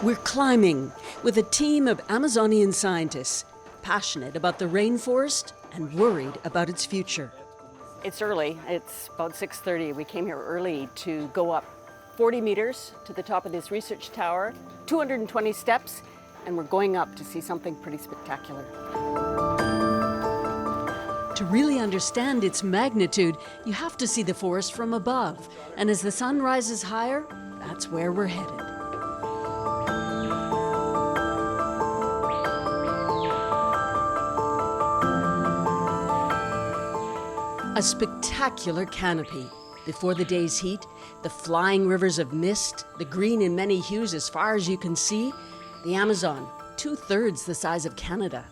We're climbing with a team of Amazonian scientists, passionate about the rainforest and worried about its future. It's early. It's about 6:30. We came here early to go up 40 meters to the top of this research tower, 220 steps, and we're going up to see something pretty spectacular. To really understand its magnitude, you have to see the forest from above. And as the sun rises higher, that's where we're headed. A spectacular canopy. Before the day's heat, the flying rivers of mist, the green in many hues as far as you can see, the Amazon, 2/3 the size of Canada.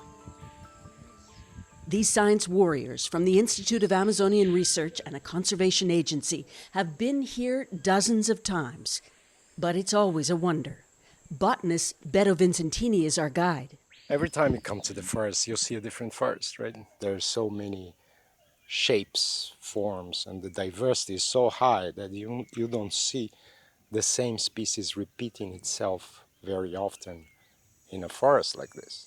These science warriors from the Institute of Amazonian Research and a conservation agency have been here dozens of times. But it's always a wonder. Botanist Beto Vincentini is our guide. Every time you come to the forest, you'll see a different forest, right? There's so many shapes, forms, and the diversity is so high that you don't see the same species repeating itself very often in a forest like this.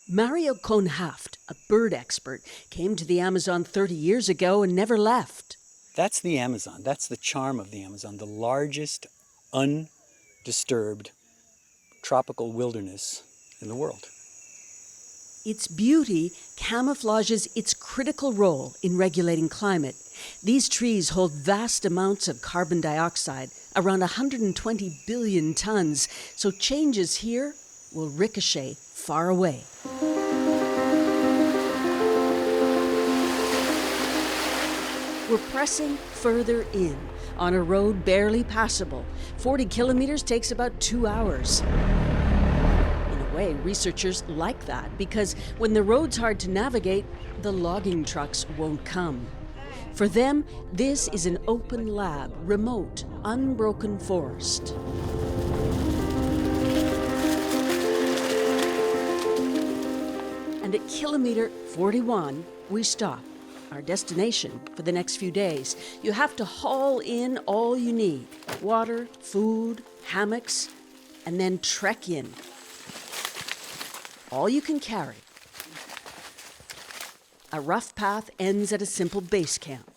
Mario Cohn-Haft, a bird expert, came to the Amazon 30 years ago and never left. That's the Amazon. That's the charm of the Amazon, the largest undisturbed tropical wilderness in the world. Its beauty camouflages its critical role in regulating climate. These trees hold vast amounts of carbon dioxide, around 120 billion tons, so changes here will ricochet far away. We're pressing further in on a road barely passable. 40 kilometers takes about 2 hours. Researchers like that because when the road's hard to navigate, the logging trucks won't come. For them, this is an open lab, remote, unbroken forest. And at kilometer 41, we stop. Our destination for the next few days. You have to haul in all you need: water, food, hammocks, and then trek in. All you can carry. A rough path ends at a simple base camp.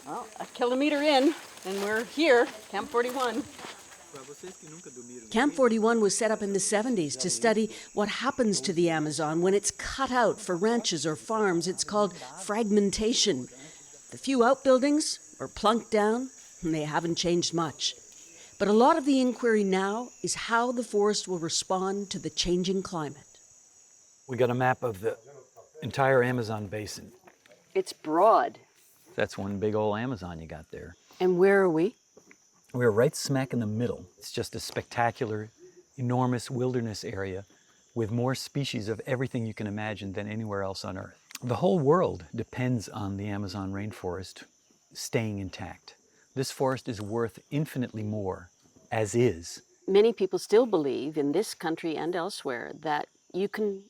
Well, a kilometer in, and we're here, Camp 41. Camp 41 was set up in the 70s to study what happens to the Amazon when it's cut out for ranches or farms. It's called fragmentation. The few outbuildings were plunked down, and they haven't changed much. But a lot of the inquiry now is how the forest will respond to the changing climate. We got a map of the entire Amazon basin. It's broad. That's one big old Amazon you got there. And where are we? We're right smack in the middle. It's just a spectacular, enormous wilderness area with more species of everything you can imagine than anywhere else on Earth. The whole world depends on the Amazon rainforest staying intact. This forest is worth infinitely more as is. Many people still believe in this country and elsewhere that you can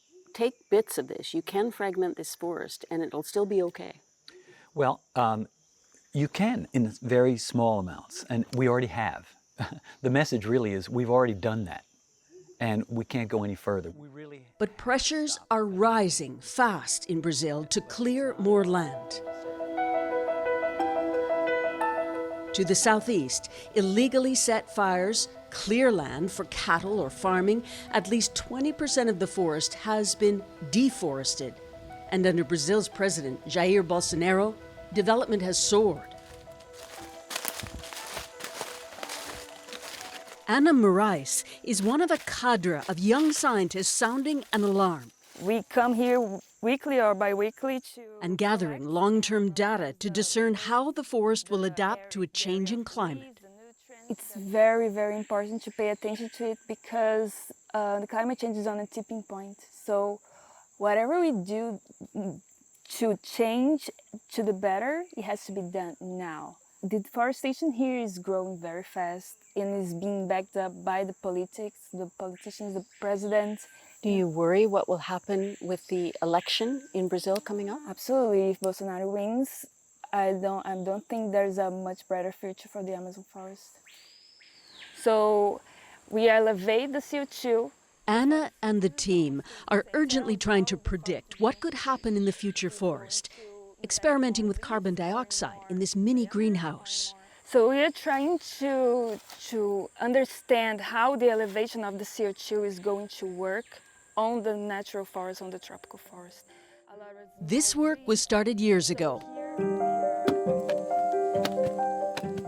take bits of this, you can fragment this forest, and it'll still be okay. Well, you can in very small amounts, and we already have. The message really is we've already done that, and we can't go any further. But pressures are rising fast in Brazil to clear more land. To the southeast, illegally set fires clear land for cattle or farming. At least 20% of the forest has been deforested. And under Brazil's president, Jair Bolsonaro, development has soared. Ana Moraes is one of a cadre of young scientists sounding an alarm. We come here weekly or bi-weekly and gathering long-term data to discern how the forest will adapt to a changing climate. It's very, very important to pay attention to it because the climate change is on a tipping point. So whatever we do to change to the better, it has to be done now. The deforestation here is growing very fast and is being backed up by the politicians, the president. Do you worry what will happen with the election in Brazil coming up? Absolutely. If Bolsonaro wins, I don't think there's a much brighter future for the Amazon forest. So We elevate the CO2. Anna and the team are urgently trying to predict what could happen in the future forest, experimenting with carbon dioxide in this mini greenhouse. So we are trying to understand how the elevation of the CO2 is going to work on the natural forest, on the tropical forest. This work was started years ago.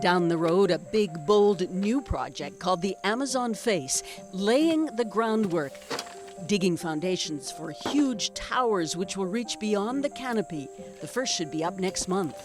Down the road, a big, bold, new project called the Amazon Face, laying the groundwork, digging foundations for huge towers which will reach beyond the canopy. The first should be up next month.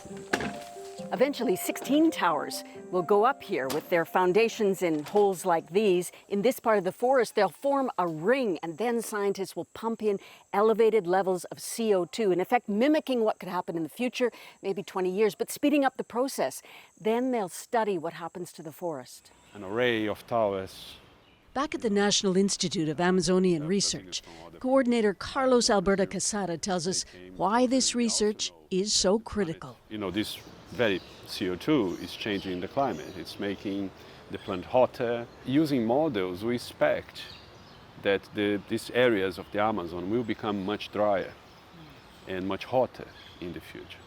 Eventually, 16 towers will go up here with their foundations in holes like these. In this part of the forest, they'll form a ring, and then scientists will pump in elevated levels of CO2, in effect mimicking what could happen in the future, maybe 20 years, but speeding up the process. Then they'll study what happens to the forest. An array of towers. Back at the National Institute of Amazonian Research, coordinator Carlos Alberto Casada tells us why this research is so critical. You know, this very CO2 is changing the climate. It's making the plant hotter. Using models, we expect that these areas of the Amazon will become much drier and much hotter in the future.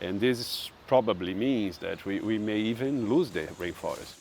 And this probably means that we may even lose the rainforest.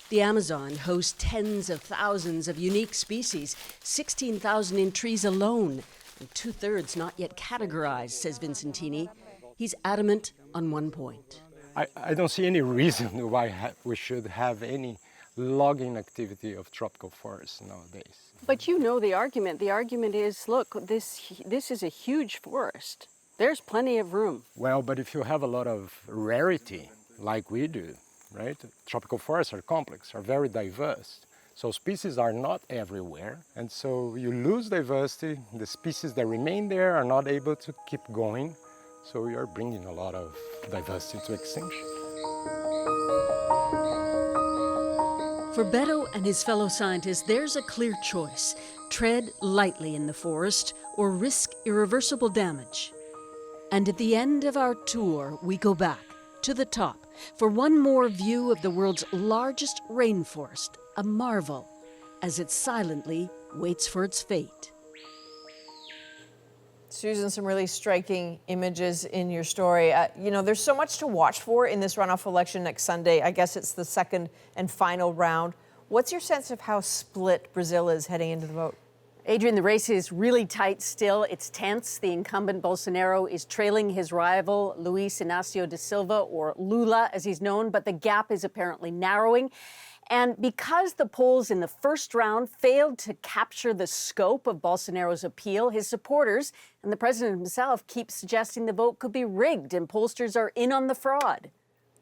The Amazon hosts tens of thousands of unique species, 16,000 in trees alone, and 2/3 not yet categorized, says Vincentini. He's adamant on one point. I don't see any reason why we should have any logging activity of tropical forests nowadays. But you know the argument. The argument is, look, this is a huge forest. There's plenty of room. Well, but if you have a lot of rarity, like we do, right? Tropical forests are complex, are very diverse. So species are not everywhere, and so you lose diversity. The species that remain there are not able to keep going, so we are bringing a lot of diversity to extinction. For Beto and his fellow scientists, there's a clear choice. Tread lightly in the forest or risk irreversible damage. And at the end of our tour, we go back to the top for one more view of the world's largest rainforest, a marvel, as it silently waits for its fate. Susan, some really striking images in your story. You know, there's so much to watch for in this runoff election next Sunday. I guess it's the second and final round. What's your sense of how split Brazil is heading into the vote? Adrienne, the race is really tight still. It's tense. The incumbent Bolsonaro is trailing his rival, Luiz Inácio da Silva, or Lula as he's known, but the gap is apparently narrowing. And because the polls in the first round failed to capture the scope of Bolsonaro's appeal, his supporters and the president himself keep suggesting the vote could be rigged and pollsters are in on the fraud.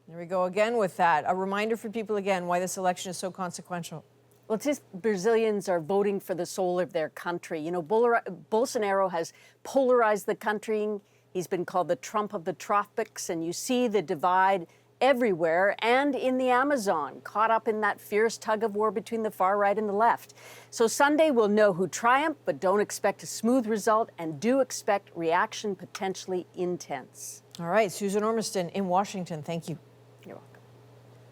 There we go again with that. A reminder for people again why this election is so consequential. Well, it's just Brazilians are voting for the soul of their country. You know, Bolsonaro has polarized the country. He's been called the Trump of the tropics, and you see the divide everywhere and in the Amazon, caught up in that fierce tug of war between the far right and the left. So Sunday we'll know who triumphed, but don't expect a smooth result and do expect reaction potentially intense. All right, Susan Ormiston in Washington, thank you.